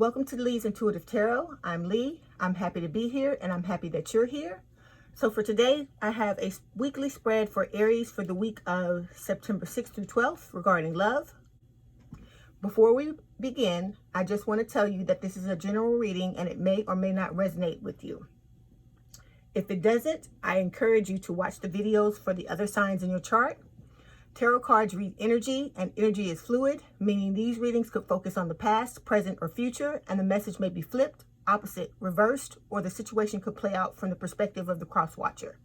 Welcome to Leigh's Intuitive Tarot. I'm Leigh. I'm happy to be here and I'm happy that you're here. So for today, I have a weekly spread for Aries for the week of September 6th through 12th regarding love. Before we begin, I just want to tell you that this is a general reading and it may or may not resonate with you. If it doesn't, I encourage you to watch the videos for the other signs in your chart. Tarot cards read energy, and energy is fluid, meaning these readings could focus on the past, present, or future, and the message may be flipped, opposite, reversed, or the situation could play out from the perspective of the cross-watcher.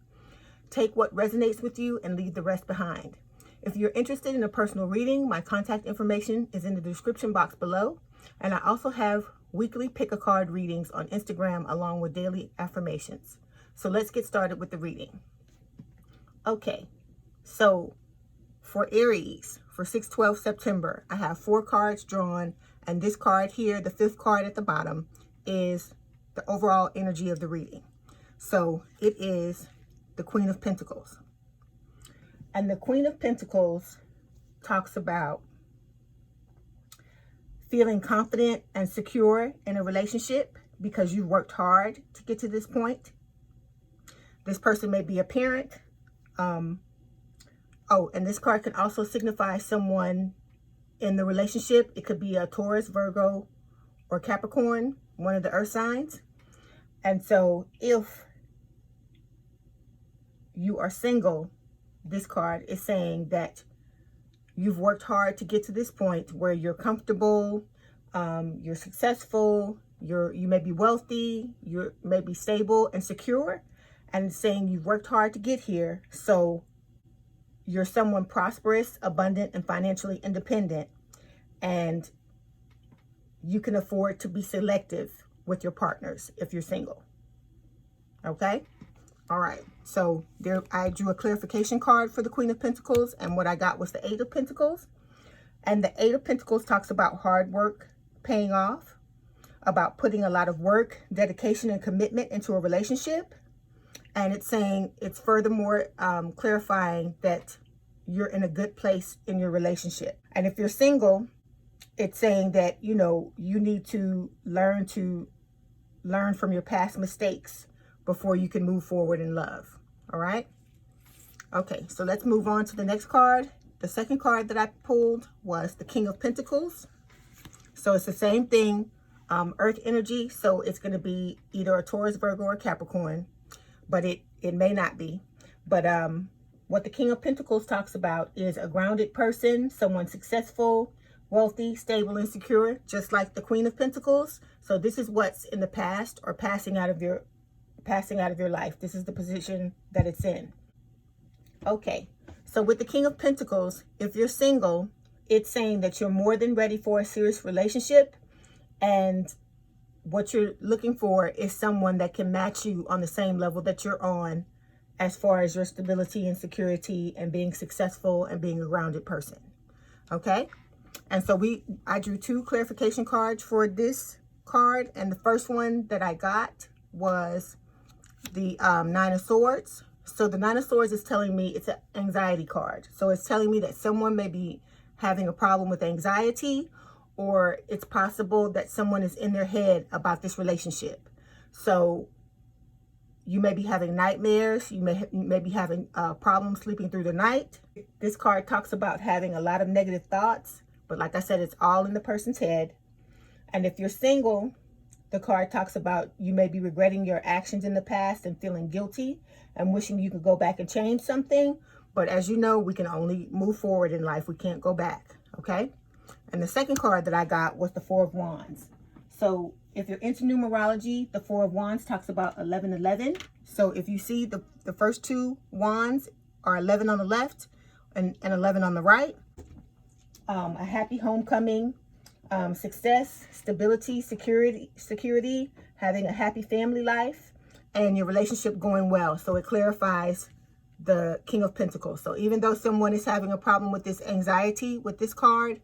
Take what resonates with you and leave the rest behind. If you're interested in a personal reading, my contact information is in the description box below, and I also have weekly pick-a-card readings on Instagram along with daily affirmations. So let's get started with the reading. Okay, so for Aries, for 6/12 September, I have 4 cards drawn, and this card here, the 5th card at the bottom, is the overall energy of the reading. So it is the Queen of Pentacles. And the Queen of Pentacles talks about feeling confident and secure in a relationship because you worked hard to get to this point. This person may be a parent. And this card can also signify someone in the relationship. It could be a Taurus, Virgo, or Capricorn, one of the earth signs. And so if you are single, this card is saying that you've worked hard to get to this point where you're comfortable, you're successful, you may be wealthy, you may be stable and secure, and saying you've worked hard to get here. So you're someone prosperous, abundant, and financially independent, and you can afford to be selective with your partners if you're single. Okay? All right. So there, I drew a clarification card for the Queen of Pentacles, and what I got was the 8 of Pentacles. And the 8 of Pentacles talks about hard work paying off, about putting a lot of work, dedication, and commitment into a relationship. And it's saying, it's furthermore clarifying that you're in a good place in your relationship. And if you're single, it's saying that, you need to learn from your past mistakes before you can move forward in love. All right? Okay, so let's move on to the next card. The second card that I pulled was the King of Pentacles. So it's the same thing, earth energy. So it's going to be either a Taurus, Virgo, or Capricorn. But it may not be. But what the King of Pentacles talks about is a grounded person, someone successful, wealthy, stable, and secure, just like the Queen of Pentacles. So this is what's in the past or passing out of your life. This is the position that it's in. Okay, so with the King of Pentacles, if you're single, it's saying that you're more than ready for a serious relationship, and what you're looking for is someone that can match you on the same level that you're on as far as your stability and security and being successful and being a grounded person. Okay? And so I drew 2 clarification cards for this card. And the first one that I got was the 9 of Swords. So the 9 of Swords is telling me it's an anxiety card. So it's telling me that someone may be having a problem with anxiety, or it's possible that someone is in their head about this relationship. So you may be having nightmares. You may be having problems sleeping through the night. This card talks about having a lot of negative thoughts. But like I said, it's all in the person's head. And if you're single, the card talks about you may be regretting your actions in the past and feeling guilty and wishing you could go back and change something. But as you know, we can only move forward in life. We can't go back. Okay? And the second card that I got was the 4 of Wands. So if you're into numerology, the 4 of Wands talks about 1111. So if you see the first 2 wands are 11 on the left and 11 on the right. A happy homecoming, success, stability, security, having a happy family life, and your relationship going well. So it clarifies the King of Pentacles. So even though someone is having a problem with this anxiety with this card,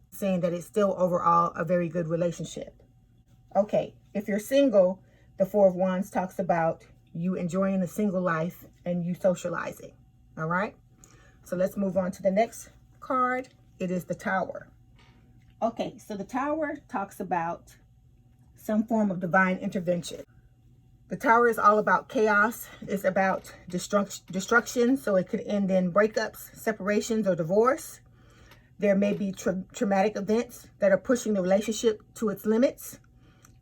saying that it's still overall a very good relationship. Okay, if you're single, the 4 of Wands talks about you enjoying the single life and you socializing. All right, so let's move on to the next card. It is the Tower. Okay, so the Tower talks about some form of divine intervention. The Tower is all about chaos. It's about destruction, so it could end in breakups, separations, or divorce. There may be traumatic events that are pushing the relationship to its limits.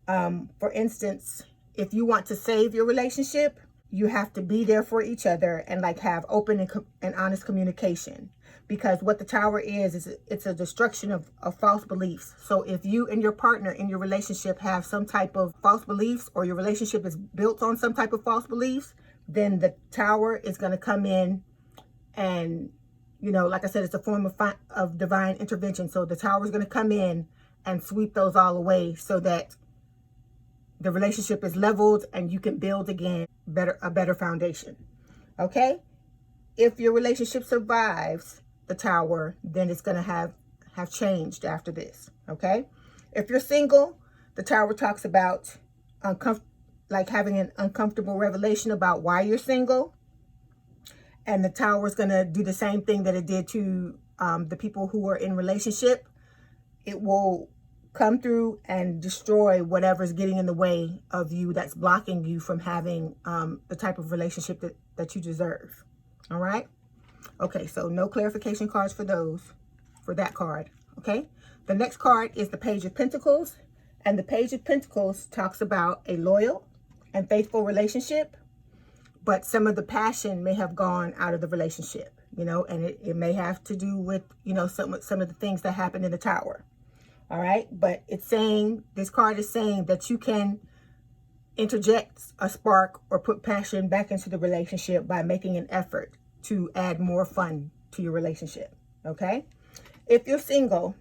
For instance, if you want to save your relationship, you have to be there for each other and like have open and honest communication. Because what the Tower is it's a destruction of false beliefs. So if you and your partner in your relationship have some type of false beliefs, or your relationship is built on some type of false beliefs, then the Tower is going to come in and, you know, like I said, it's a form of divine intervention. So the Tower is going to come in and sweep those all away so that the relationship is leveled and you can build again a better foundation. Okay? If your relationship survives the Tower, then it's going to have changed after this. Okay? If you're single, the Tower talks about like having an uncomfortable revelation about why you're single. And the Tower is going to do the same thing that it did to the people who are in relationship. It will come through and destroy whatever's getting in the way of you, that's blocking you from having the type of relationship that you deserve. All right? Okay, so no clarification cards for that card. Okay? The next card is the Page of Pentacles. And the Page of Pentacles talks about a loyal and faithful relationship, but some of the passion may have gone out of the relationship, you know, and it may have to do with, you know, some of the things that happened in the Tower. All right. But it's saying, this card is saying that you can interject a spark or put passion back into the relationship by making an effort to add more fun to your relationship. Okay. If you're single,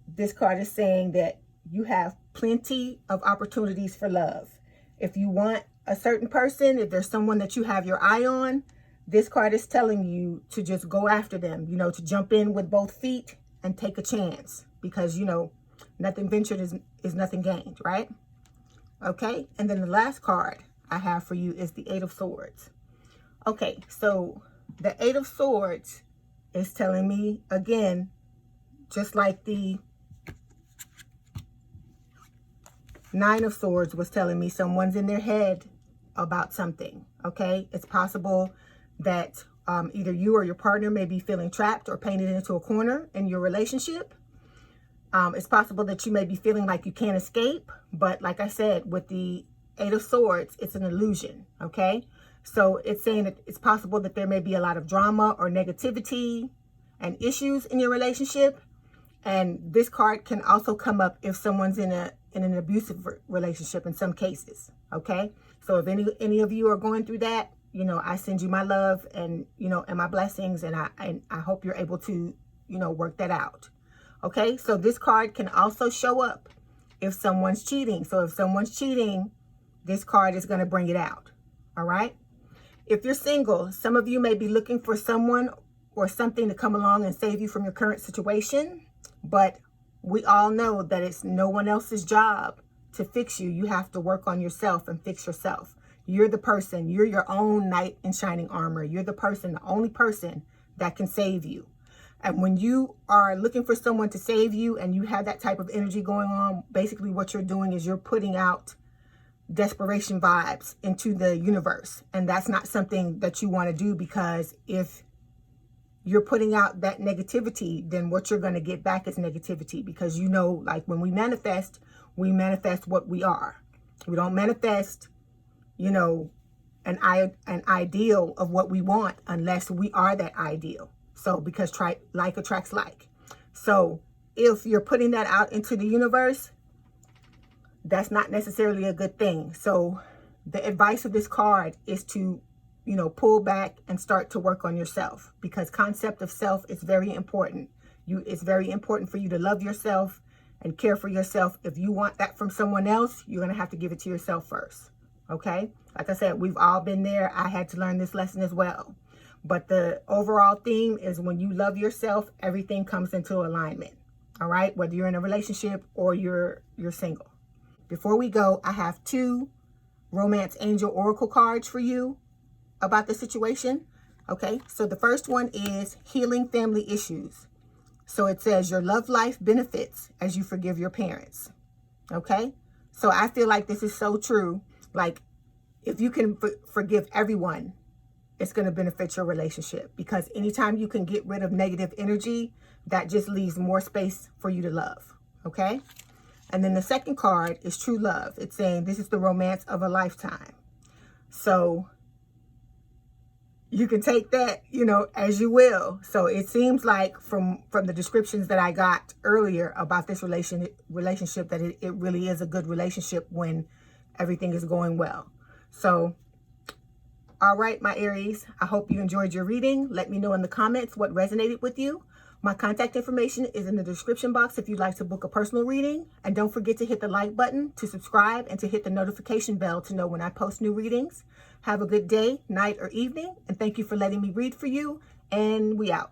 this card is saying that you have plenty of opportunities for love. If you want a certain person, if there's someone that you have your eye on, this card is telling you to just go after them, you know, to jump in with both feet and take a chance, because, you know, nothing ventured is nothing gained, right? Okay, and then the last card I have for you is the Eight of Swords. Okay, so the Eight of Swords is telling me, again, just like the Nine of Swords was telling me, someone's in their head about something. Okay, it's possible that either you or your partner may be feeling trapped or painted into a corner in your relationship. It's possible that you may be feeling like you can't escape, but like I said, with the Eight of Swords, it's an illusion. Okay, so it's saying that it's possible that there may be a lot of drama or negativity and issues in your relationship. And this card can also come up if someone's in an abusive relationship in some cases. Okay, so if any of you are going through that, you know, I send you my love and, you know, and my blessings, and I hope you're able to, you know, work that out. Okay, so this card can also show up if someone's cheating. So if someone's cheating, this card is going to bring it out. All right. If you're single, some of you may be looking for someone or something to come along and save you from your current situation. But we all know that it's no one else's job to fix you. You have to work on yourself and fix yourself. You're the person. You're your own knight in shining armor. You're the person, the only person that can save you. And when you are looking for someone to save you and you have that type of energy going on, basically what you're doing is you're putting out desperation vibes into the universe. And that's not something that you want to do, because if you're putting out that negativity, then what you're going to get back is negativity. Because, you know, like when we manifest what we are. We don't manifest, you know, an ideal of what we want unless we are that ideal. So because like attracts like. So if you're putting that out into the universe, that's not necessarily a good thing. So the advice of this card is to, you know, pull back and start to work on yourself, because concept of self is very important. It's very important for you to love yourself and care for yourself. If you want that from someone else, you're going to have to give it to yourself first. Okay. Like I said, we've all been there. I had to learn this lesson as well. But the overall theme is when you love yourself, everything comes into alignment. All right. Whether you're in a relationship or you're single. Before we go, I have 2 Romance Angel Oracle cards for you about the situation. Okay, so the first one is healing family issues. So it says your love life benefits as you forgive your parents. Okay, So I feel like this is so true. Like, if you can forgive everyone, it's going to benefit your relationship, because anytime you can get rid of negative energy, that just leaves more space for you to love. Okay. And then the second card is true love. It's saying this is the romance of a lifetime. So you can take that, you know, as you will. So it seems like from the descriptions that I got earlier about this relationship that it really is a good relationship when everything is going well. So, all right, my Aries, I hope you enjoyed your reading. Let me know in the comments what resonated with you. My contact information is in the description box if you'd like to book a personal reading. And don't forget to hit the like button, to subscribe, and to hit the notification bell to know when I post new readings. Have a good day, night, or evening. And thank you for letting me read for you. And we out.